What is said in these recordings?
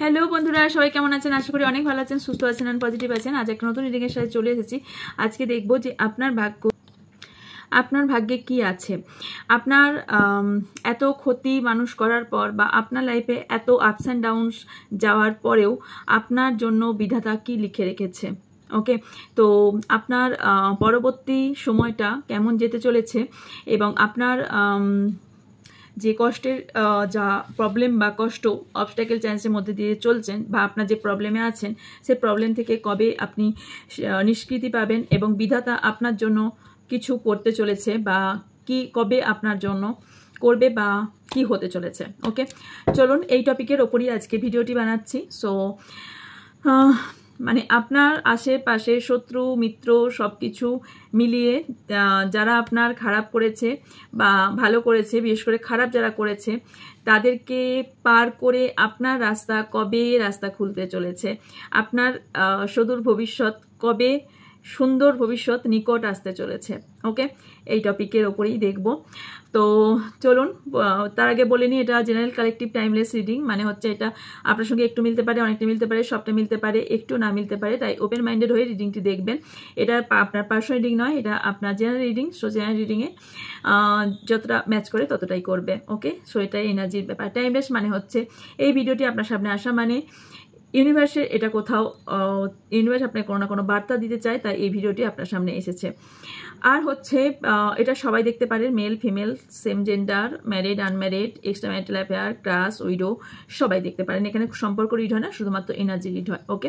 Hello বন্ধুরা, সবাই কেমন আছেন? আশা করি অনেক ভালো আছেন, সুস্থ আছেন আর পজিটিভ আছেন। আজ একটা নতুন রিডিং এর সাথে চলে এসেছি। আজকে দেখব যে আপনার ভাগ্যে কি আছে। আপনার এত ক্ষতি মানুষ করার পর বা আপনার লাইফে এত আপস অ্যান্ড ডাউনস যাওয়ার পরেও আপনার জন্য বিধাতা কি লিখে রেখেছে। ওকে, তো আপনার পরবর্তী সময়টা কেমন যেতে চলেছে এবং আপনার যে কষ্টের যা প্রবলেম বা কষ্ট অবস্ট্যাকেল চ্যালেঞ্জের মধ্যে দিয়ে চলছেন বা আপনার যে প্রবলেমে আছেন সেই প্রবলেম থেকে কবে আপনি নিষ্কৃতি পাবেন এবং বিধাতা আপনার জন্য কিছু করতে চলেছে বা কি কবে আপনার জন্য করবে বা কি হতে চলেছে। ওকে, চলুন এই টপিকের ওপরই আজকে ভিডিওটি বানাচ্ছি। সো মানে আপনার আশেপাশে শত্রু মিত্র সব কিছু মিলিয়ে যারা আপনার খারাপ করেছে বা ভালো করেছে, বিশেষ করে খারাপ যারা করেছে তাদেরকে পার করে আপনার কবে রাস্তা খুলতে চলেছে, আপনার সুদূর ভবিষ্যৎ কবে সুন্দর ভবিষ্যৎ নিকট আসতে চলেছে। ওকে, এই টপিকের ওপরেই দেখব। তো চলুন, তার আগে বলে নিই, এটা জেনারেল কালেকটিভ টাইমলেস রিডিং, মানে হচ্ছে এটা আপনার সঙ্গে একটু মিলতে পারে, অনেকটা মিলতে পারে, সবটা মিলতে পারে, একটু না মিলতে পারে। তাই ওপেন মাইন্ডেড হয়ে রিডিংটি দেখবেন। এটা আপনার পার্সোনাল রিডিং নয়, এটা আপনার জেনারেল রিডিং। সো জেনারেল রিডিংয়ে যতটা ম্যাচ করে ততটাই করবে। ওকে, সো এটাই এনার্জির ব্যাপার। টাইমলেস মানে হচ্ছে এই ভিডিওটি আপনার সামনে আসা মানে ইউনিভার্সের এটা কোথাও ইউনিভার্স আপনাকে কোনো না কোনো বার্তা দিতে চায়, তাই এই ভিডিওটি আপনার সামনে এসেছে। আর হচ্ছে এটা সবাই দেখতে পারে, male female, same gender, married unmarried, extra marital affair, crush, widow সবাই দেখতে পারেন। এখানে সম্পর্ক রিড হয় না, শুধুমাত্র এনার্জি রিড হয়। ওকে,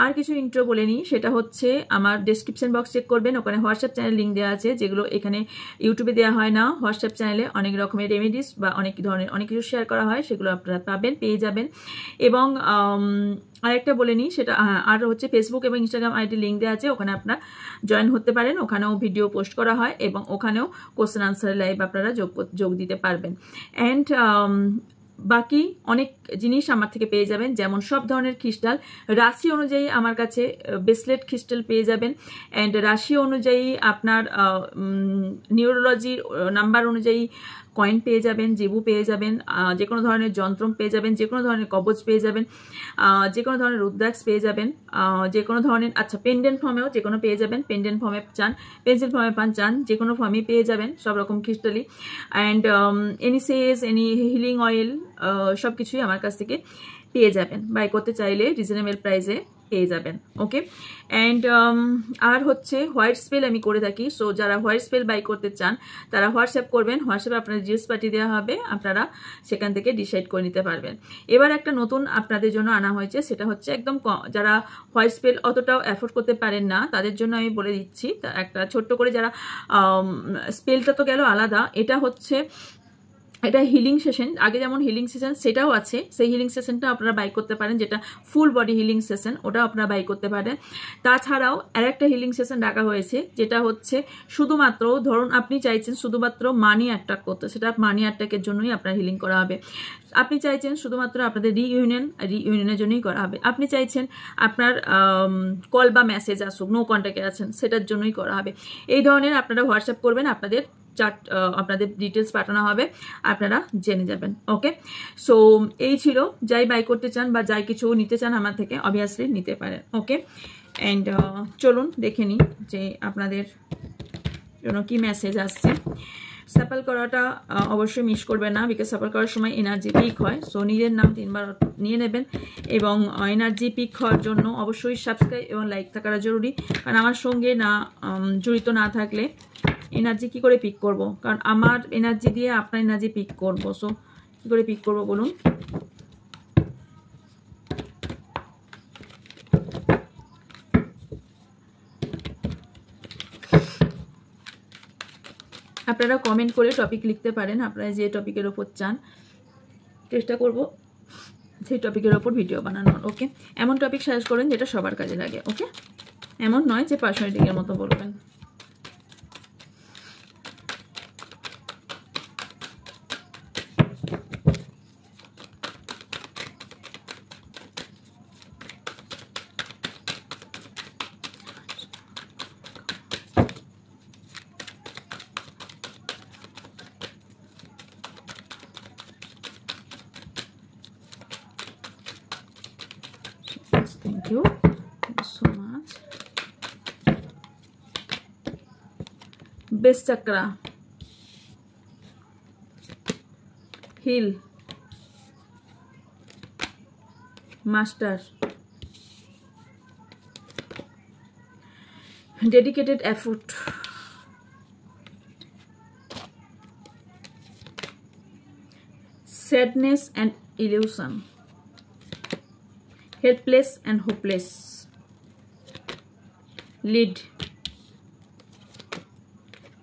আর কিছু ইন্ট্রো বলে নিই, সেটা হচ্ছে আমার ডেসক্রিপশন বক্স চেক করবেন, ওখানে হোয়াটসঅ্যাপ চ্যানেল লিঙ্ক দেওয়া আছে, যেগুলো এখানে ইউটিউবে দেওয়া হয় না। হোয়াটসঅ্যাপ চ্যানেলে অনেক রকমের রেমেডিস বা অনেক ধরনের অনেক কিছু শেয়ার করা হয়, সেগুলো আপনারা পেয়ে যাবেন। এবং আরেকটা বলে নিই, সেটা আর হচ্ছে ফেসবুক এবং ইনস্টাগ্রাম আইডি লিঙ্ক দেওয়া আছে, ওখানে আপনারা জয়েন হতে পারেন। ওখানেও ভিডিও পোস্ট করা হয় এবং ওখানেও কোশ্চেন আনসার লাইভ আপনারা যোগ দিতে পারবেন। অ্যান্ড বাকি অনেক জিনিস আমার থেকে পেয়ে যাবেন, যেমন সব ধরনের ক্রিস্টাল রাশি অনুযায়ী আমার কাছে ব্রেসলেট ক্রিস্টাল পেয়ে যাবেন। অ্যান্ড রাশি অনুযায়ী আপনার নিউরোলজির নাম্বার অনুযায়ী কয়েন পেয়ে যাবেন, জেবু পেয়ে যাবেন, যে কোনো ধরনের যন্ত্র পেয়ে যাবেন, যে কোনো ধরনের কবচ পেয়ে যাবেন, যে কোনো ধরনের রুদ্রাক্ষ পেয়ে যাবেন, যে কোনো ধরনের পেন্ডেন্ট ফর্মেও যে কোনো পেয়ে যাবেন। পেন্ডেন্ট ফর্মে চান, পেন্সিল ফর্মে চান, যে কোনো ফর্মেই পেয়ে যাবেন সব রকম ক্রিস্টালই। And any sage, any healing oil সব কিছুই আমার কাছ থেকে পেয়ে যাবেন। বাই করতে চাইলে রিজনেবল প্রাইসে পেয়ে যাবেন। ওকে, অ্যান্ড আর হচ্ছে হোয়াইট স্পেল আমি করে থাকি। সো যারা হোয়াইট স্পেল বাই করতে চান তারা হোয়াটসঅ্যাপ করবেন, হোয়াটসঅ্যাপে আপনার ডিটেলস পাঠিয়ে দেওয়া হবে, আপনারা সেখান থেকে ডিসাইড করে নিতে পারবেন। এবার একটা নতুন আপনাদের জন্য আনা হয়েছে, সেটা হচ্ছে একদম যারা হোয়াইট স্পেল অতটাও অ্যাফোর্ড করতে পারেন না তাদের জন্য আমি বলে দিচ্ছি একটা ছোট্ট করে। যারা স্পেলটা তো গেল আলাদা, এটা হিলিং সেশন, আগে যেমন হিলিং সেশন সেটাও আছে, সেই হিলিং সেশনটা আপনারা বাই করতে পারেন, যেটা ফুল বডি হিলিং সেশন, ওটাও আপনারা বাই করতে পারেন। তাছাড়াও আরেকটা হিলিং সেশন রাখা হয়েছে, যেটা হচ্ছে শুধুমাত্র ধরুন আপনি চাইছেন শুধুমাত্র মানি অ্যাট্রাক্ট করতে, সেটা মানি অ্যাট্রাকের জন্যই আপনার হিলিং করা হবে। আপনি চাইছেন শুধুমাত্র আপনাদের রিইউনিয়নের জন্যই করা হবে। আপনি চাইছেন আপনার কল বা মেসেজ আসুক, নো কন্ট্যাক্টে আছেন, সেটার জন্যই করা হবে। এই ধরনের আপনারা হোয়াটসঅ্যাপ করবেন, আপনাদের ডিটেলস পাঠানো হবে, আপনারা জেনে যাবেন। ওকে, সো এই ছিল, যাই বাই করতে চান বা যাই কিছু নিতে চান আমার থেকে অবভিয়াসলি নিতে পারেন। ওকে, অ্যান্ড চলুন দেখে নিই যে আপনাদের জন্য কি মেসেজ আসছে। সাপল করাটা অবশ্যই মিস করবেন না, বিকজ সাপল করার সময় এনার্জি পিক হয়। সো নিজের নাম 3 বার নিয়ে নেবেন এবং এনার্জি পিক হওয়ার জন্য অবশ্যই সাবস্ক্রাইব এবং লাইক থাকাটা জরুরি, কারণ আমার সঙ্গে না জড়িত না থাকলে এনার্জি কি করে পিক করব, কারণ আমার এনার্জি দিয়ে আপনার এনার্জি পিক করব। সো কি করে পিক করব বলুন। আপনারা কমেন্ট করে টপিক লিখতে পারেন, আপনারা যে টপিকের ওপর চান, চেষ্টা করব সেই টপিকের ওপর ভিডিও বানানোর। ওকে, এমন টপিক সাজেস্ট করেন যেটা সবার কাজে লাগে। ওকে, এমন নয় যে পার্সোনালিটির মতো বলবেন। You so much. Base chakra, heal, master, dedicated effort, sadness and illusion, helpless and hopeless, lead,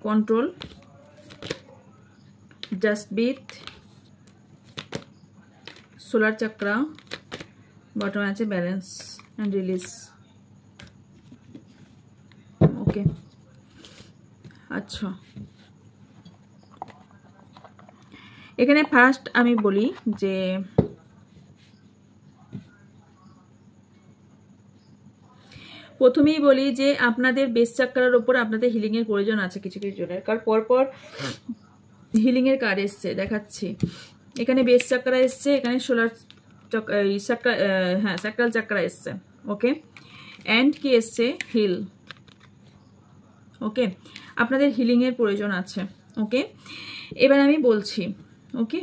control, just breathe, solar chakra, bottom আছে balance and release. ওকে, আচ্ছা এখানে ফার্স্ট আমি বলি যে প্রথমেই বলি যে আপনাদের বেস চাকরার উপর আপনাদের হিলিং এর প্রয়োজন আছে কিছু কিছু জনের, কারণ পরপর হিলিং এর কার্ড এসছে দেখাচ্ছি। এখানে বেস চাকরা এসছে, এখানে সোলার চাকরা, হ্যাঁ স্যাক্রাল চাকরা এসছে। ওকে, এন্ড কি এসছে? হিল। ওকে, আপনাদের হিলিং এর প্রয়োজন আছে। ওকে, এবার আমি বলছি। ওকে,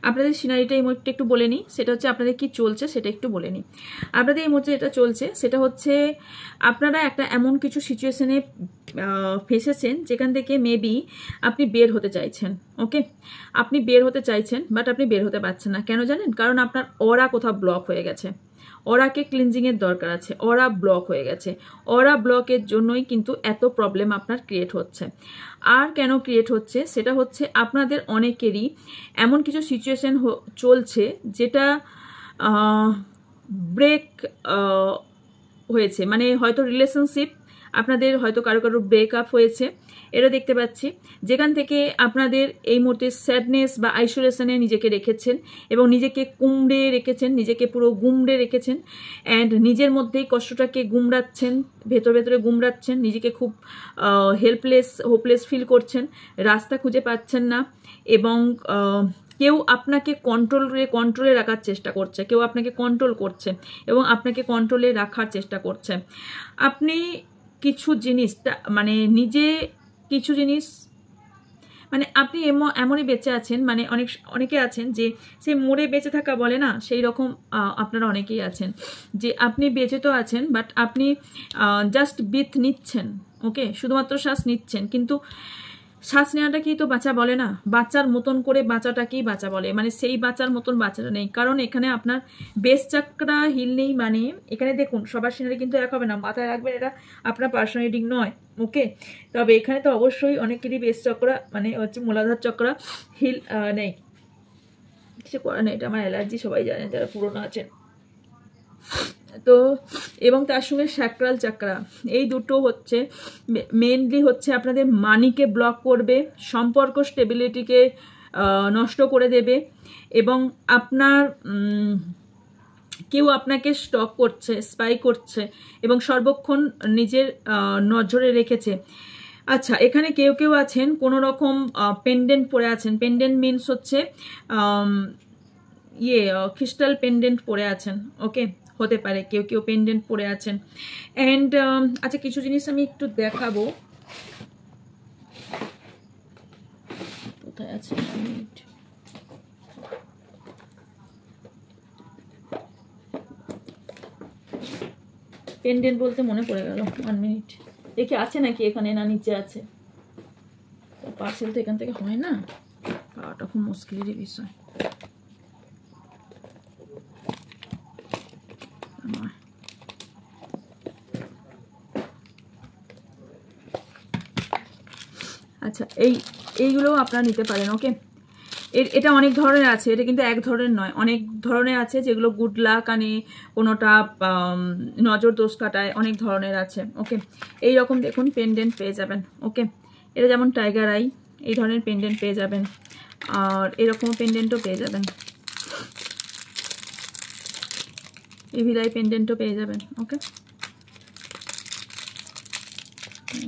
আপনাদের সিনারিটা এই মুহূর্তে একটু বলে নিই, সেটা হচ্ছে আপনাদের কি চলছে সেটা একটু বলে নিই। আপনাদের এই মুহূর্তে যেটা চলছে সেটা হচ্ছে আপনারা একটা এমন কিছু সিচুয়েশনে ফেসেছেন যেখান থেকে মেবি আপনি বের হতে চাইছেন। ওকে, আপনি বের হতে চাইছেন বাট আপনি বের হতে পারছেন না। কেন জানেন? কারণ আপনার অরা কোথাও ব্লক হয়ে গেছে, অরাকে ক্লিনজিংয়ের দরকার আছে, অরা ব্লক হয়ে গেছে। অরা ব্লকের জন্যই কিন্তু এত প্রবলেম আপনার ক্রিয়েট হচ্ছে। আর কেন ক্রিয়েট হচ্ছে সেটা হচ্ছে আপনাদের অনেকেরই এমন কিছু সিচুয়েশন চলছে যেটা ব্রেক হয়েছে, মানে হয়তো রিলেশনশিপ আপনাদের হয়তো কারো কারো ব্রেকআপ হয়েছে, এটা দেখতে পাচ্ছি, যেখান থেকে আপনাদের এই মুহূর্তে স্যাডনেস বা আইসোলেশনে নিজেকে রেখেছেন এবং নিজেকে কুমড়ে রেখেছেন, নিজেকে পুরো গুমড়ে রেখেছেন অ্যান্ড নিজের মধ্যেই কষ্টটাকে গুমড়াচ্ছেন, ভেতরে গুমড়াচ্ছেন, নিজেকে খুব হেল্পলেস হোপলেস ফিল করছেন, রাস্তা খুঁজে পাচ্ছেন না এবং কেউ আপনাকে কন্ট্রোলে রাখার চেষ্টা করছে, কেউ আপনাকে কন্ট্রোল করছে এবং আপনাকে কন্ট্রোলে রাখার চেষ্টা করছে। আপনি কিছু জিনিসটা মানে নিজে কিছু জিনিস মানে আপনি এমনই বেঁচে আছেন, মানে অনেকে আছেন যে সেই মরে বেঁচে থাকা বলে না, সেই রকম আপনারা অনেকেই আছেন যে আপনি বেঁচে তো আছেন বাট আপনি জাস্ট ব্রিথ নিচ্ছেন। ওকে, শুধুমাত্র শ্বাস নিচ্ছেন, কিন্তু শ্বাস নেওয়াটাকেই তো বাঁচা বলে না, বাঁচার মতন করে বাঁচাটাকেই বাঁচা বলে, মানে সেই বাঁচার মতন বাঁচাটা নেই। কারণ এখানে আপনার বেস চাকরা হিল নেই, মানে এখানে দেখুন সবার সিনারি কিন্তু এক হবে না, মাথায় রাখবেন এটা আপনার পার্সোনাল রিডিং নয়। ওকে, তবে এখানে তো অবশ্যই অনেকেরই বেস চক্রা মানে হচ্ছে মূলাধার চক্রা হিল নেই, কিছু করার নেই, এটা আমার অ্যালার্জি, সবাই জানেন যারা পুরনো আছেন। তো এবং তার সঙ্গে স্যাক্রাল চাকরা, এই দুটো হচ্ছে মেনলি হচ্ছে আপনাদের মানিকে ব্লক করবে, সম্পর্ক স্টেবিলিটিকে নষ্ট করে দেবে এবং আপনার কেউ আপনাকে স্টক করছে, স্পাই করছে এবং সর্বক্ষণ নিজের নজরে রেখেছে। আচ্ছা, এখানে কেউ কেউ আছেন কোনো রকম পেন্ডেন্ট পরে আছেন, পেন্ডেন্ট মিনস হচ্ছে ক্রিস্টাল পেন্ডেন্ট পরে আছেন। ওকে, হতে পারে কেউ কেউ পেন্ডেন্ট পরে আছেন অ্যান্ড আচ্ছা কিছু জিনিস আমি একটু দেখাবো, কোথায় আছে পেন্ডেন্ট বলতে মনে পড়ে গেল, 1 মিনিট, দেখি আছে নাকি এখানে, না নিচে আছে, পার্সেল তো এখান থেকে হয় না, পাওয়াটা খুব মুশকিলেরই বিষয়। আচ্ছা, এইগুলোও আপনারা নিতে পারেন। ওকে, এটা অনেক ধরনের আছে, এটা কিন্তু এক ধরনের নয়, অনেক ধরনের আছে, যেগুলো গুড লাক আনে, কোনোটা নজর দোষ কাটায়, অনেক ধরনের আছে। ওকে, এই রকম দেখুন পেন্ডেন্ট পেয়ে যাবেন। ওকে, এটা যেমন টাইগার আই, এই ধরনের পেন্ডেন্ট পেয়ে যাবেন, আর এরকম পেন্ডেন্টও পেয়ে যাবেন, ইভিল আই পেন্ডেন্টও পেয়ে যাবেন। ওকে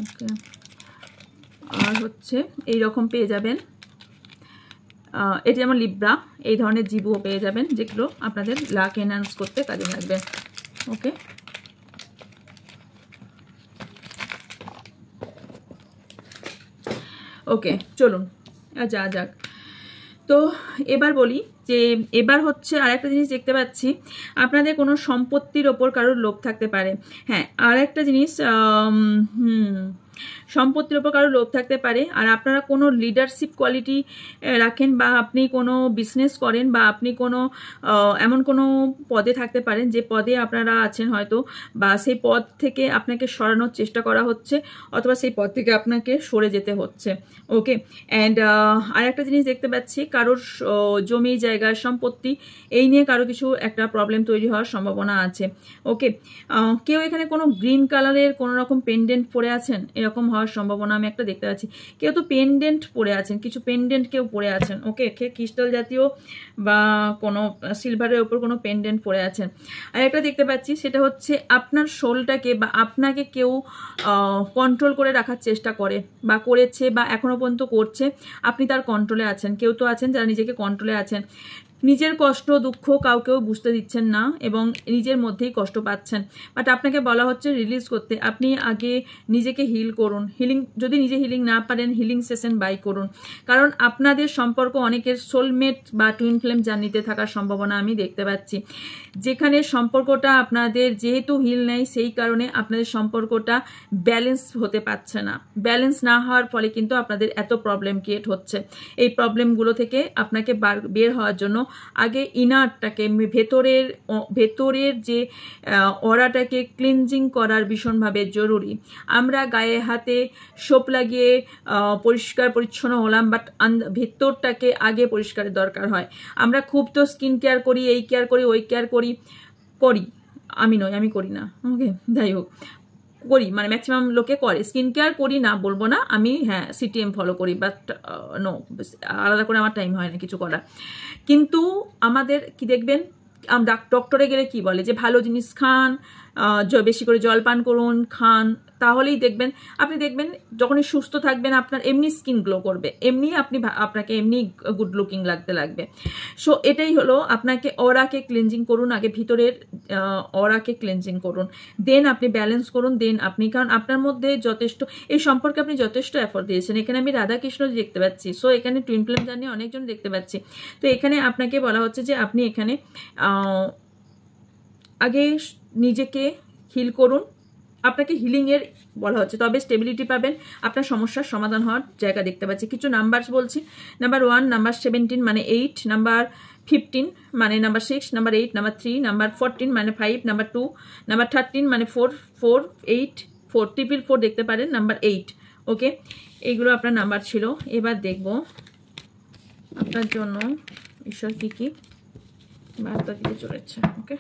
ওকে, আর হচ্ছে এই রকম পেয়ে যাবেন, এটি যেমন লিব্রা, এই ধরনের জীবও পেয়ে যাবেন যেগুলো আপনাদের লাক এনহ্যান্স করতে কাজে লাগবে। ওকে, ওকে চলুন যা যাক। তো এবার বলি যে এবার হচ্ছে আরেকটা জিনিস দেখতে পাচ্ছি, আপনাদের কোনো সম্পত্তির ওপর কারোর লোভ থাকতে পারে। হ্যাঁ, আর একটা জিনিস, সম্পত্তির ওপর কারো লোভ থাকতে পারে। আর আপনারা কোনো লিডারশিপ কোয়ালিটি রাখেন, বা আপনি কোনো বিজনেস করেন, বা আপনি কোনো এমন কোনো পদে থাকতে পারেন যে পদে আপনারা আছেন হয়তো, বা সেই পদ থেকে আপনাকে সরানোর চেষ্টা করা হচ্ছে, অথবা সেই পদ থেকে আপনাকে সরে যেতে হচ্ছে। ওকে, অ্যান্ড আর একটা জিনিস দেখতে পাচ্ছি, কারোর জমি জায়গা সম্পত্তি এই নিয়ে কারো কিছু একটা প্রবলেম তৈরি হওয়ার সম্ভাবনা আছে। ওকে, কেউ এখানে কোনো গ্রিন কালারের কোনো রকম পেন্ডেন্ট পরে আছেন, এরকম হওয়ার সম্ভাবনা আমি একটা দেখতে পাচ্ছি। কেউ তো পেন্ডেন্ট পরে আছেন, কিছু পেন্ডেন্ট কেউ পরে আছেন। ওকে, ক্রিস্টাল জাতীয় বা কোনো সিলভারের ওপর কোনো পেন্ডেন্ট পরে আছেন। আর একটা দেখতে পাচ্ছি, সেটা হচ্ছে আপনার সোলটাকে বা আপনাকে কেউ কন্ট্রোল করে রাখার চেষ্টা করে বা করেছে, বা এখনো পর্যন্ত করছে। আপনি তার কন্ট্রোলে আছেন। কেউ তো আছেন যারা নিজেকে কন্ট্রোলে আছেন, নিজের কষ্ট দুঃখ কাউকেও বুঝতে দিচ্ছেন না এবং নিজের মধ্যেই কষ্ট পাচ্ছেন। বাট আপনাকে বলা হচ্ছে রিলিজ করতে। আপনি আগে নিজেকে হিল করুন। হিলিং, যদি নিজে হিলিং না পারেন, হিলিং সেশন বাই করুন। কারণ আপনাদের সম্পর্ক অনেকের সোলমেট বা টুইন ফ্লেম জার্নিতে থাকার সম্ভাবনা আমি দেখতে পাচ্ছি, যেখানে সম্পর্কটা আপনাদের যেহেতু হিল নেই, সেই কারণে আপনাদের সম্পর্কটা ব্যালেন্স হতে পারছে না। ব্যালেন্স না হওয়ার ফলে কিন্তু আপনাদের এত প্রবলেম ক্রিয়েট হচ্ছে। এই প্রবলেমগুলো থেকে আপনাকে বের হওয়ার জন্য আগে ইনারটাকে, ভেতরের যে অরাটাকে ক্লিনজিং করার ভীষণভাবে জরুরি। আমরা গায়ে হাতে সোপ লাগিয়ে পরিষ্কার পরিচ্ছন্ন হলাম, বাট ভেতরটাকে আগে পরিষ্কারের দরকার হয়। আমরা খুব তো স্কিন কেয়ার করি, এই কেয়ার করি, ওই কেয়ার করি, আমি নই, আমি করি না। ওকে, যাই হোক, করি, মানে ম্যাক্সিমাম লোকে করে। স্কিন কেয়ার করি না বলবো না আমি, হ্যাঁ সিটিএম ফলো করি, বাট নো, আলাদা করে আমার টাইম হয় না কিছু করার। কিন্তু আমাদের কি দেখবেন, ডক্টরে গেলে কি বলে যে ভালো জিনিস খান, বেশি করে জল পান করুন, খান, তাহলেই দেখবেন, আপনি দেখবেন যখনই সুস্থ থাকবেন আপনার এমনি স্কিন গ্লো করবে, এমনি আপনাকে এমনি গুড লুকিং লাগতে লাগবে। সো এটাই হলো, আপনাকে অরাকে ক্লিনজিং করুন, আগে ভিতরের অরাকে ক্লিনজিং করুন, দেন আপনি ব্যালেন্স করুন, দেন আপনি, কারণ আপনার মধ্যে যথেষ্ট, এই সম্পর্কে আপনি যথেষ্ট এফোর্ট দিয়েছেন। এখানে আমি রাধাকৃষ্ণ দেখতে পাচ্ছি, সো এখানে টুইন ফ্লেম জার্নি অনেকজন দেখতে পাচ্ছি। তো এখানে আপনাকে বলা হচ্ছে যে আপনি এখানে আগে নিজেকে হিল করুন, আপনাকে হিলিংয়ের বলা হচ্ছে, তবে স্টেবিলিটি পাবেন, আপনার সমস্যার সমাধান হওয়ার জায়গা দেখতে পাচ্ছি। কিছু নাম্বার বলছি, নাম্বার 1, নাম্বার 17 মানে 8, নাম্বার 15 মানে নাম্বার 6, নাম্বার 8 নাম্বার 3, নাম্বার 14 মানে 5, নাম্বার 2, নাম্বার 13 মানে 4, 4, 8, 4, 4 দেখতে পারেন, নাম্বার 8। ওকে, এইগুলো আপনার নাম্বার ছিল। এবার দেখব আপনার জন্য ঈশ্বর কি কি বার্তা দিতে চলেছে। ওকে,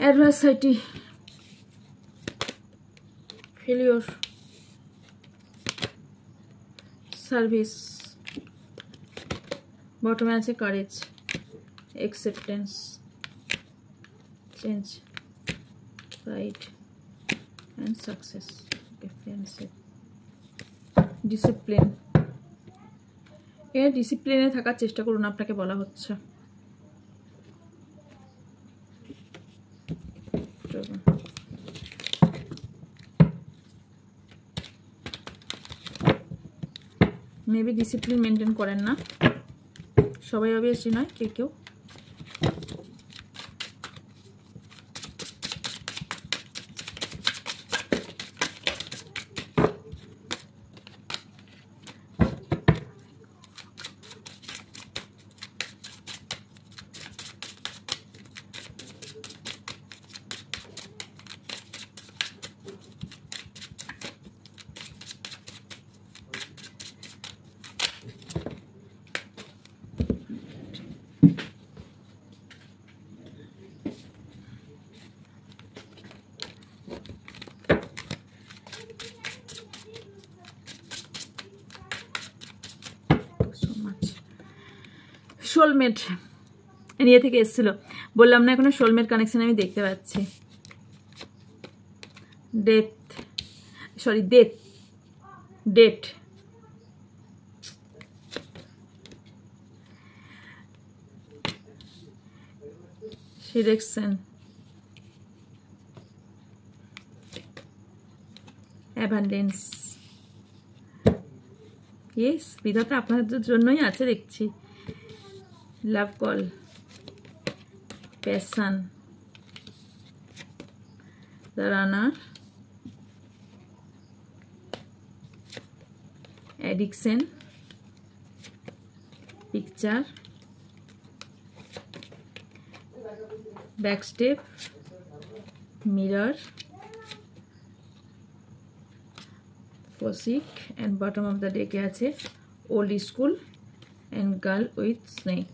adversity, failure, service, bottom আছে courage, acceptance, change, pride and success. Okay, friendship, discipline, ডিসিপ্লিনে থাকার চেষ্টা করুন, আপনাকে বলা হচ্ছে। মেবি ডিসিপ্লিন মেনটেন করেন না সবাই, অবভিয়াসলি নয়, কেউ সোলমেট নিয়ে থেকে এসেছিল, বললাম না এখনো সোলমেট কানেকশন আমি দেখতে পাচ্ছি। Death, sorry date, selection, abundance. Yes, বিধাতা আপনাদের জন্যই আছে দেখছি। Love call, passion, the runner, addiction, picture, backstep, mirror, ফসিক, অ্যান্ড বটম অফ দ্য ডেকে আছে old school and girl with snake.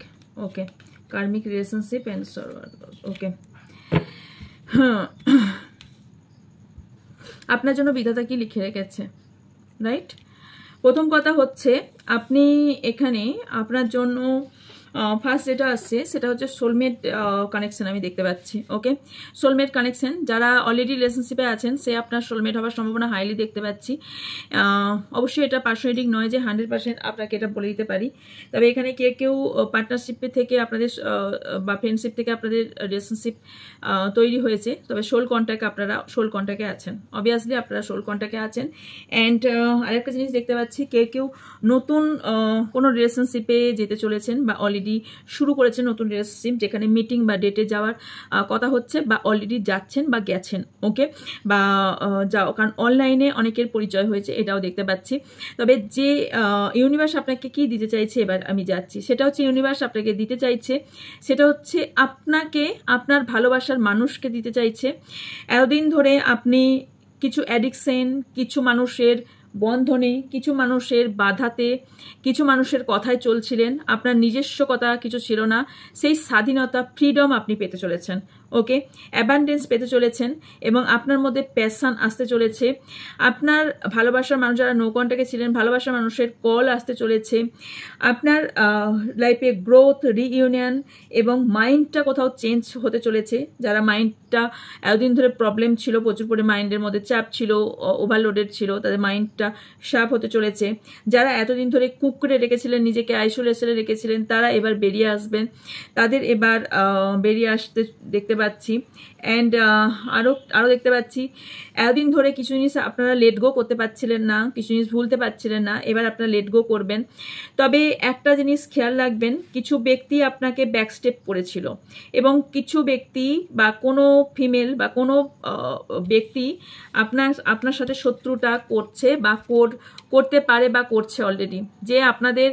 Okay, karmic relationship and sorrow. Okay, আপনার জন্য বিধাতা কি লিখে রেখেছে, রাইট? প্রথম কথা হচ্ছে আপনি এখানে আপনার জন্য ফার্স্ট যেটা আসছে সেটা হচ্ছে সোলমেট কানেকশন আমি দেখতে পাচ্ছি। ওকে, সোলমেট কানেকশন, যারা অলরেডি রিলেশনশিপে আছেন সে আপনার সোলমেট হওয়ার সম্ভাবনা হাইলি দেখতে পাচ্ছি। অবশ্যই এটা পার্সোনালিটি নয় যে 100% আপনাকে এটা বলে দিতে পারি, তবে এখানে কেউ পার্টনারশিপে থেকে আপনাদের বা ফ্রেন্ডশিপ থেকে আপনাদের রিলেশনশিপ তৈরি হয়েছে, তবে আপনারা সোল কন্ট্যাক্টে আছেন। অবভিয়াসলি আপনারা সোল কন্ট্যাক্টে আছেন। অ্যান্ড আরেকটা জিনিস দেখতে পাচ্ছি, কেউ নতুন কোনো রিলেশনশিপে যেতে চলেছেন বা অলরেডি শুরু করেছেন নতুন রিলেশনশিপ, যেখানে মিটিং বা ডেটে যাওয়ার কথা হচ্ছে, বা অলরেডি যাচ্ছেন বা গেছেন। ওকে, বা যাও, কারণ অনলাইনে অনেকের পরিচয় হয়েছে, এটাও দেখতে পাচ্ছি। তবে যে ইউনিভার্স আপনাকে কি দিতে চাইছে, এবার আমি যাচ্ছি, সেটা হচ্ছে ইউনিভার্স আপনাকে দিতে চাইছে, সেটা হচ্ছে আপনাকে আপনার ভালোবাসার মানুষকে দিতে চাইছে। এতদিন ধরে আপনি কিছু অ্যাডিকশন, কিছু মানুষের বন্ধনে, কিছু মানুষের বাধাতে, কিছু মানুষের কথায় চলছিলেন, আপনার নিজস্ব কথা কিছু ছিল না, সেই স্বাধীনতা, ফ্রিডম আপনি পেতে চলেছেন। ওকে, অ্যাবান্ডেন্স পেতে চলেছেন এবং আপনার মধ্যে প্যাশন আসতে চলেছে। আপনার ভালোবাসার মানুষ যারা নো কন্ট্যাক্টে ছিলেন, ভালোবাসার মানুষের কল আসতে চলেছে। আপনার লাইফে গ্রোথ, রিইউনিয়ন এবং মাইন্ডটা কোথাও চেঞ্জ হতে চলেছে। যারা মাইন্ডটা এতদিন ধরে প্রবলেম ছিল, প্রচুর পরিমাণে মাইন্ডের মধ্যে চাপ ছিল, ওভারলোডেড ছিল, তাদের মাইন্ডটা শার্প হতে চলেছে। যারা এতদিন ধরে কুঁকড়ে রেখেছিলেন, নিজেকে আইসোলেশনে রেখেছিলেন, তারা এবার বেরিয়ে আসবেন, তাদের এবার বেরিয়ে আসতে দেখতে পাচ্ছি। অ্যান্ড আরও দেখতে পাচ্ছি এতদিন ধরে কিছু জিনিস আপনারা লেট গো করতে পারছিলেন না, কিছু জিনিস ভুলতে পারছিলেন না, এবার আপনারা লেট গো করবেন। তবে একটা জিনিস খেয়াল রাখবেন, কিছু ব্যক্তি আপনাকে ব্যাকস্টেপ করেছিল এবং কিছু ব্যক্তি বা কোনো ফিমেল বা কোনো ব্যক্তি আপনার সাথে শত্রুতা করছে বা করতে পারে বা করছে অলরেডি, যে আপনাদের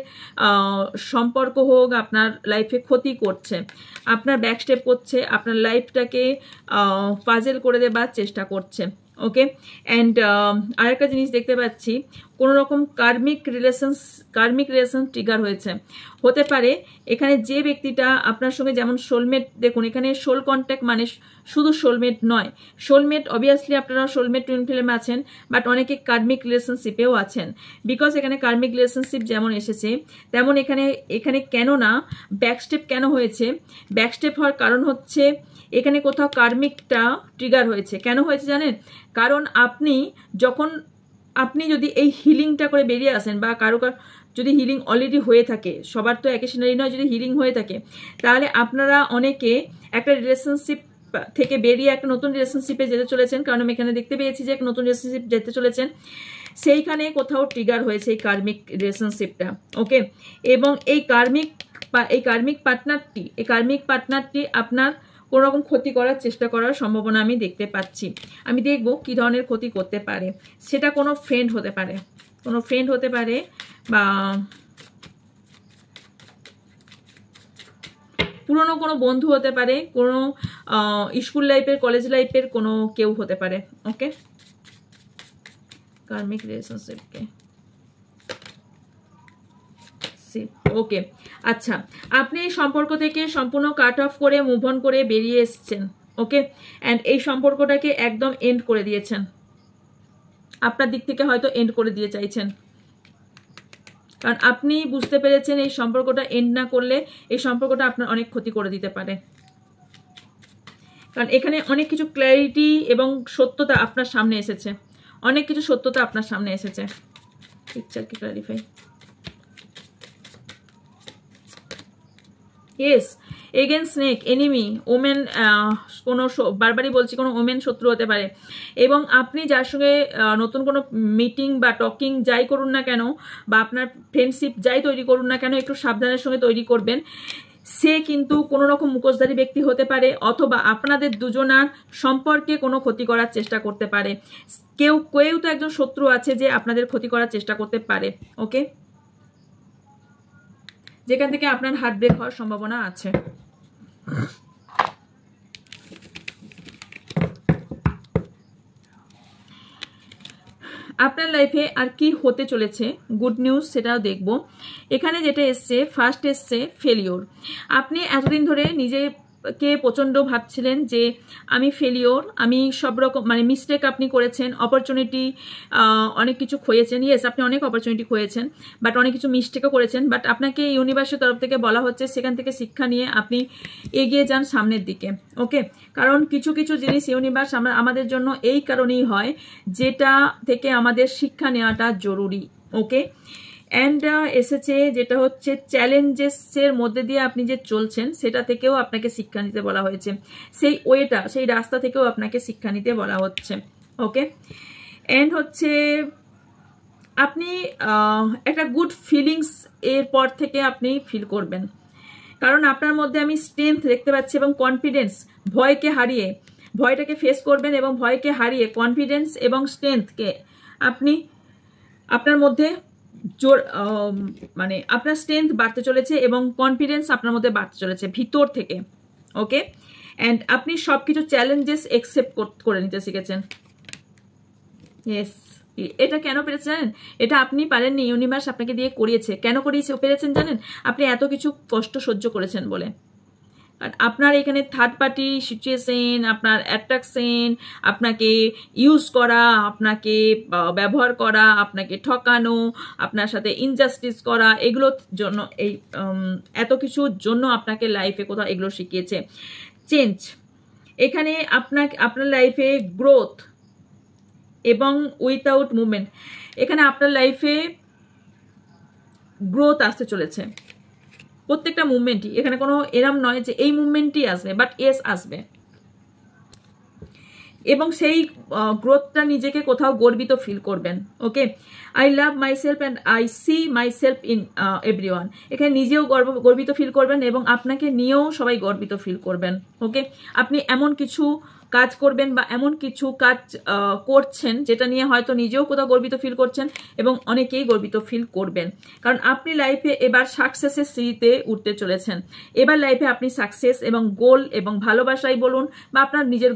সম্পর্ক হোক, আপনার লাইফে ক্ষতি করছে, আপনার ব্যাকস্টেপ করছে, আপনার লাইফটাকে পাজেল করে দেবার চেষ্টা করছে। ওকে, অ্যান্ড আরেকটা জিনিস দেখতে পাচ্ছি, কোনো রকম কার্মিক রিলেশন ট্রিগার হতে পারে। এখানে যে ব্যক্তিটা আপনার সঙ্গে, যেমন সোলমেট, দেখুন এখানে সোল কন্ট্যাক্ট মানে শুধু সোলমেট নয়, সোলমেট অবভিয়াসলি আপনারা সোলমেট টুইন ফ্লেম আছেন, বাট অনেকে কার্মিক রিলেশনশিপেও আছেন। বিকজ এখানে কার্মিক রিলেশনশিপ যেমন এসেছে, তেমন এখানে কেন না ব্যাকস্টেপ কেন হয়েছে, ব্যাকস্টেপ হওয়ার কারণ হচ্ছে এখানে কোথাও কার্মিকটা ট্রিগার হয়েছে। কেন হয়েছে জানেন? কারণ আপনি যদি এই হিলিংটা করে বেরিয়ে আসেন, বা কারো যদি হিলিং অলরেডি হয়ে থাকে, সবার তো একই সিনারি নয়, যদি হিলিং হয়ে থাকে, তাহলে আপনারা অনেকে একটা রিলেশনশিপ থেকে বেরিয়ে একটা নতুন রিলেশনশিপে যেতে চলেছেন। কারণ আমি এখানে দেখতে পেয়েছি যে একটা নতুন রিলেশনশিপ যেতে চলেছেন, সেইখানে কোথাও ট্রিগার হয়েছে এই কার্মিক রিলেশনশিপটা। ওকে, এবং এই কার্মিক পার্টনারটি আপনার কোনো রকম ক্ষতি করার চেষ্টা করার সম্ভাবনা আমি দেখতে পাচ্ছি। আমি দেখব কি ধরনের ক্ষতি করতে পারে। সেটা কোনো ফ্রেন্ড হতে পারে, বা পুরনো কোনো বন্ধু হতে পারে, কোনো স্কুল লাইফের, কলেজ লাইফের কোনো কেউ হতে পারে। ওকে, কার্মিক রিলেশনশিপকে ওকে, আচ্ছা, আপনি এই সম্পর্ক থেকে সম্পূর্ণ কাট অফ করে মুভ অন করে বেরিয়ে এসছেন। ওকে, অ্যান্ড এই সম্পর্কটাকে একদম এন্ড করে দিয়েছেন, আপনার দিক থেকে হয়তো এন্ড করে দিয়ে চাইছেন, কারণ আপনি বুঝতে পেরেছেন এই সম্পর্কটা এন্ড না করলে এই সম্পর্কটা আপনার অনেক ক্ষতি করে দিতে পারে। কারণ এখানে অনেক কিছু ক্ল্যারিটি এবং সত্যতা আপনার সামনে এসেছে, অনেক কিছু সত্যতা আপনার সামনে এসেছে। পিকচারকে clarify. Yes, again snake, enemy, omen, কোনো বারবারই বলছি কোনো ওমেন শত্রু হতে পারে। এবং আপনি যার সঙ্গে নতুন কোনো মিটিং বা টকিং যাই করুন না কেন, বা আপনার ফ্রেন্ডশিপ যাই তৈরি করুন না কেন, একটু সাবধানের সঙ্গে তৈরি করবেন। সে কিন্তু কোনো রকম মুখোশধারী ব্যক্তি হতে পারে, অথবা আপনাদের দুজনার সম্পর্কে কোনো ক্ষতি করার চেষ্টা করতে পারে। কেউ তো একজন শত্রু আছে যে আপনাদের ক্ষতি করার চেষ্টা করতে পারে। ওকে, যেখান থেকে আপনার হার্ট ব্রেক হওয়ার সম্ভাবনা আছে। আপনার লাইফে আর কি হতে চলেছে গুড নিউজ সেটাও দেখব। এখানে যেটা এসছে, ফার্স্ট এসছে ফেলিওর। আপনি এতদিন ধরে নিজেকে প্রচণ্ড ভাবছিলেন যে আমি ফেলিওর, আমি সব রকম মানে মিস্টেক আপনি করেছেন, অপরচুনিটি অনেক কিছু খোয়েছেন। ইয়েস, আপনি অনেক অপরচুনিটি খোয়েছেন, বাট অনেক কিছু মিস্টেকও করেছেন। বাট আপনাকে ইউনিভার্সের তরফ থেকে বলা হচ্ছে সেখান থেকে শিক্ষা নিয়ে আপনি এগিয়ে যান সামনের দিকে। ওকে, কারণ কিছু কিছু জিনিস ইউনিভার্স আমাদের জন্য এই কারণেই হয় যেটা থেকে আমাদের শিক্ষা নেওয়াটা জরুরি। ওকে, অ্যান্ড এসেছে যেটা হচ্ছে চ্যালেঞ্জেসের মধ্যে দিয়ে আপনি যে চলছেন সেটা থেকেও আপনাকে শিক্ষা নিতে বলা হয়েছে, সেই ওয়েটা, সেই রাস্তা থেকেও আপনাকে শিক্ষা নিতে বলা হচ্ছে। ওকে, অ্যান্ড হচ্ছে আপনি একটা গুড ফিলিংস এর পর থেকে আপনি ফিল করবেন, কারণ আপনার মধ্যে আমি স্ট্রেংথ দেখতে পাচ্ছি এবং কনফিডেন্স। ভয়কে হারিয়ে, ভয়টাকে ফেস করবেন এবং ভয়কে হারিয়ে কনফিডেন্স এবং স্ট্রেংথকে আপনি আপনার মধ্যে জোর মানে আপনার স্ট্রেংথ বাড়তে চলেছে এবং কনফিডেন্স আপনার মধ্যে বাড়তে চলেছে ভিতর থেকে। ওকে, অ্যান্ড আপনি সব কিছু চ্যালেঞ্জেস একসেপ্ট করে নিতে শিখেছেন। ইয়েস, এটা কেন পেরেছেন জানেন? এটা আপনি পারেননি, ইউনিভার্স আপনাকে দিয়ে করিয়েছে। কেন পেরেছেন জানেন? আপনি এত কিছু কষ্ট সহ্য করেছেন বলে। আপনার এখানে থার্ড পার্টি সিচুয়েশন, আপনার অ্যাট্রাকশন, আপনাকে ইউজ করা, আপনাকে ব্যবহার করা, আপনাকে ঠকানো, আপনার সাথে ইনজাস্টিস করা, এগুলোর জন্য এই এত কিছুর জন্য আপনাকে লাইফে কোথাও এগুলো শিখিয়েছে। চেঞ্জ, এখানে আপনার লাইফে গ্রোথ এবং উইথাউট মুভমেন্ট, এখানে আপনার লাইফে গ্রোথ আসতে চলেছে। প্রত্যেকটা মুভমেন্টই, এখানে কোনো এরম নয় যে এই মুভমেন্টই আসবে, বাট এস আসবে এবং সেই গ্রোথটা নিজেকে কোথাও গর্বিত ফিল করবেন। Okay, I love myself and I see myself in everyone, এখানে নিজেও গর্বিত ফিল করবেন এবং আপনাকে নিয়েও সবাই গর্বিত ফিল করবেন। ওকে, আপনি এমন কিছু কাজ করবেন বা এমন কিছু কাজ করছেন যেটা নিয়ে হয়তো নিজেও কোথাও গর্বিত ফিল করছেন এবং অনেকেই গর্বিত ফিল করবেন, কারণ আপনি লাইফে এবার সাকসেসের সিঁড়িতে উঠতে চলেছেন। এবার লাইফে আপনি সাকসেস এবং গোল এবং ভালোবাসাই বলুন বা আপনার নিজের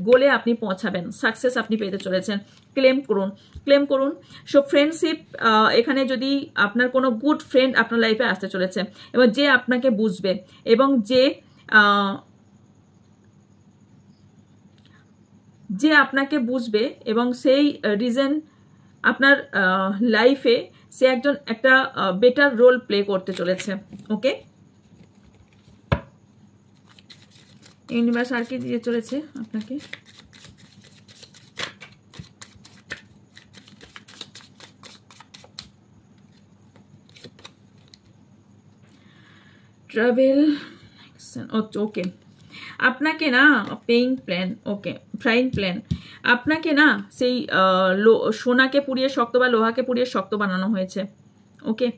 গোলে আপনি পৌঁছাবেন, সাকসেস আপনি পেতে চলেছেন। ক্লেম করুন। সো ফ্রেন্ডশিপ, এখানে যদি আপনার কোনো গুড ফ্রেন্ড আপনার লাইফে আসতে চলেছে এবং যে আপনাকে বুঝবে এবং যে আপনাকে বুঝবে এবং সেই রিজন আপনার লাইফে সে একটা বেটার রোল প্লে করতে চলেছে। ওকে, ইউনিভার্স আর কি দিয়ে চলেছে আপনাকে? ট্রাভেল, ওকে, আপনাকে না পেইং প্ল্যান, ওকে ফ্রাইং প্ল্যান, আপনাকে না সেই সোনাকে পুড়িয়ে শক্ত বা লোহাকে পুড়িয়ে শক্ত বানানো হয়েছে। ওকে,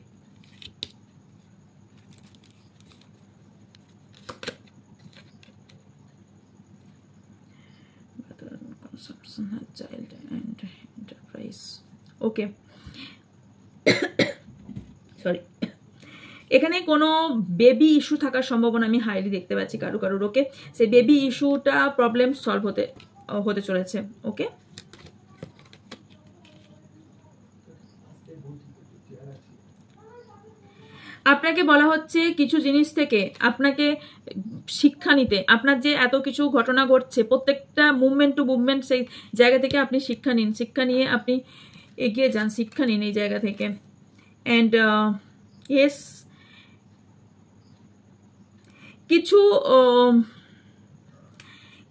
ওকে, সরি, এখানে কোনো বেবি ইস্যু থাকার সম্ভাবনা আমি হাইলি দেখতে পাচ্ছি কারোর। ওকে, সেই বেবি ইস্যুটা প্রবলেম সলভ হতে চলেছে। ওকে, আপনাকে বলা হচ্ছে কিছু জিনিস থেকে আপনাকে শিক্ষা নিতে, আপনার যে এত কিছু ঘটনা ঘটছে প্রত্যেকটা মুভমেন্ট টু মুভমেন্ট, সেই জায়গা থেকে আপনি শিক্ষা নিয়ে আপনি এগিয়ে যান, শিক্ষা নিন এই জায়গা থেকে। অ্যান্ড ইয়েস, কিছু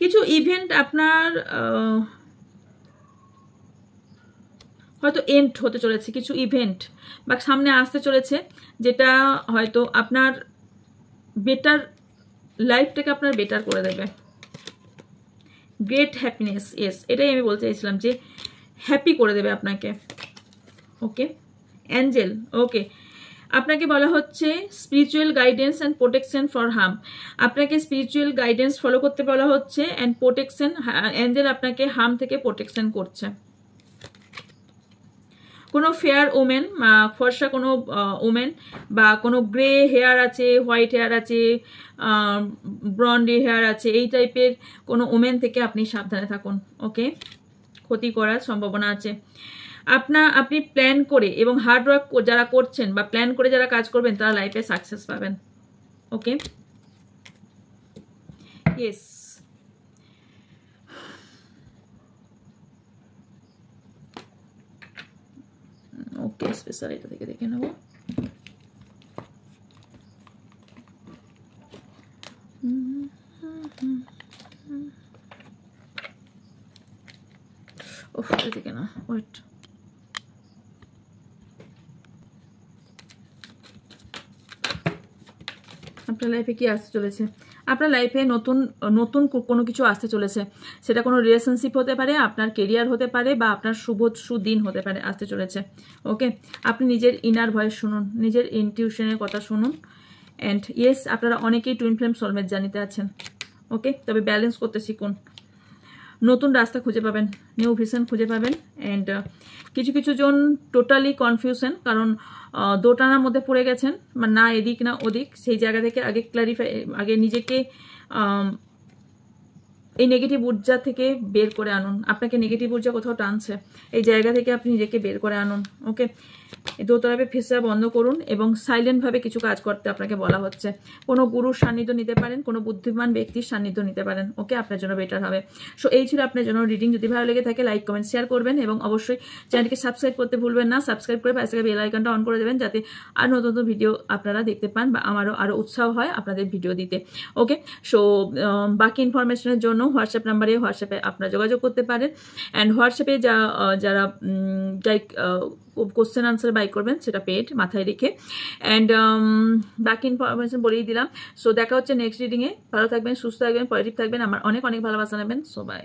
কিছু ইভেন্ট আপনার হয়তো এন্ড হতে চলেছে, কিছু ইভেন্ট বা সামনে আসতে চলেছে যেটা হয়তো আপনার বেটার লাইফটাকে আপনার বেটার করে দেবে। গ্রেট হ্যাপিনেস, ইয়েস, এটাই আমি বলতে চাইছিলাম যে হ্যাপি করে দেবে আপনাকে। ওকে অ্যাঞ্জেল, ওকে, আপনাকে বলা হচ্ছে spiritual guidance and protection for harm. আপনাকে স্পিরিচুয়াল গাইডেন্স ফলো করতে বলা হচ্ছে অ্যান্ড প্রোটেকশন, অ্যাঞ্জেল আপনাকে হার্ম থেকে প্রোটেকশন করছে। কোনো ফেয়ার ওমেন, ফর্সা কোনো ওমেন বা কোনো গ্রে হেয়ার আছে, হোয়াইট হেয়ার আছে, ব্রন্ডি হেয়ার আছে, এই টাইপের কোনো ওমেন থেকে আপনি সাবধানে থাকুন। ওকে, ক্ষতি করার সম্ভাবনা আছে। আপনি প্ল্যান করে এবং হার্ডওয়ার্ক যারা করছেন বা প্ল্যান করে যারা কাজ করবেন তারা লাইফে সাকসেস পাবেন। ওকে, ইয়েস, ওকে, স্পেশাল এটা থেকে দেখে নেব। ওহ, এটা থেকে না, ওয়েট, আপনার লাইফে কি আসতে চলেছে? আপনার লাইফে নতুন নতুন কোনো কিছু আসতে চলেছে, সেটা কোনো রিলেশনশিপ হতে পারে, আপনার কেরিয়ার হতে পারে, বা আপনার সুদিন হতে পারে, আসতে চলেছে। ওকে, আপনি নিজের ইনার ভয়েস শুনুন, নিজের ইনটিউশনের কথা শুনুন। অ্যান্ড ইয়েস, আপনারা অনেকেই টুইন ফ্লেম সোলমেট জানিতে আছেন। ওকে, তবে ব্যালেন্স করতে শিখুন, নতুন রাস্তা খুঁজে পাবেন, নিউ ভিশন খুঁজে পাবেন। অ্যান্ড কিছু কিছু জন টোটালি কনফিউশন, কারণ দোটানার মধ্যে পড়ে গেছেন, না এদিক না ওদিক, সেই জায়গা থেকে আগে ক্লারিফাই, আগে নিজেকে এই নেগেটিভ ঊর্জা থেকে বের করে আনুন। আপনাকে নেগেটিভ ঊর্জা কোথাও টানছে, এই জায়গা থেকে আপনি নিজেকে বের করে আনুন। ওকে, দোতরফে ফেসা বন্ধ করুন এবং সাইলেন্টভাবে কিছু কাজ করতে আপনাকে বলা হচ্ছে। কোনো গুরুর সান্নিধ্য নিতে পারেন, কোনো বুদ্ধিমান ব্যক্তির সান্নিধ্য নিতে পারেন। ওকে, আপনার জন্য বেটার হবে। সো এই ছিল আপনার জন্য রিডিং। যদি ভালো লেগে থাকে লাইক কমেন্ট শেয়ার করবেন এবং অবশ্যই চ্যানেলকে সাবস্ক্রাইব করতে ভুলবেন না। সাবস্ক্রাইব করে পাশে বেল আইকনটা অন করে দেবেন, যাতে আর নতুন নতুন ভিডিও আপনারা দেখতে পান বা আমারও আরও উৎসাহ হয় আপনাদের ভিডিও দিতে। ওকে, সো বাকি ইনফরমেশনের জন্য হোয়াটসঅ্যাপ নাম্বারে হোয়াটসঅ্যাপে আপনারা যোগাযোগ করতে পারেন। অ্যান্ড হোয়াটসঅ্যাপে যারা কোশ্চেন আনসার বাই করবেন সেটা পেড, মাথায় রেখে। অ্যান্ড বাকি ইনফরমেশন বলেই দিলাম। সো দেখা হচ্ছে নেক্সট রিডিংয়ে। ভালো থাকবেন, সুস্থ থাকবেন, পজিটিভ থাকবেন, আমার অনেক অনেক ভালোবাসা নেবেন। So by.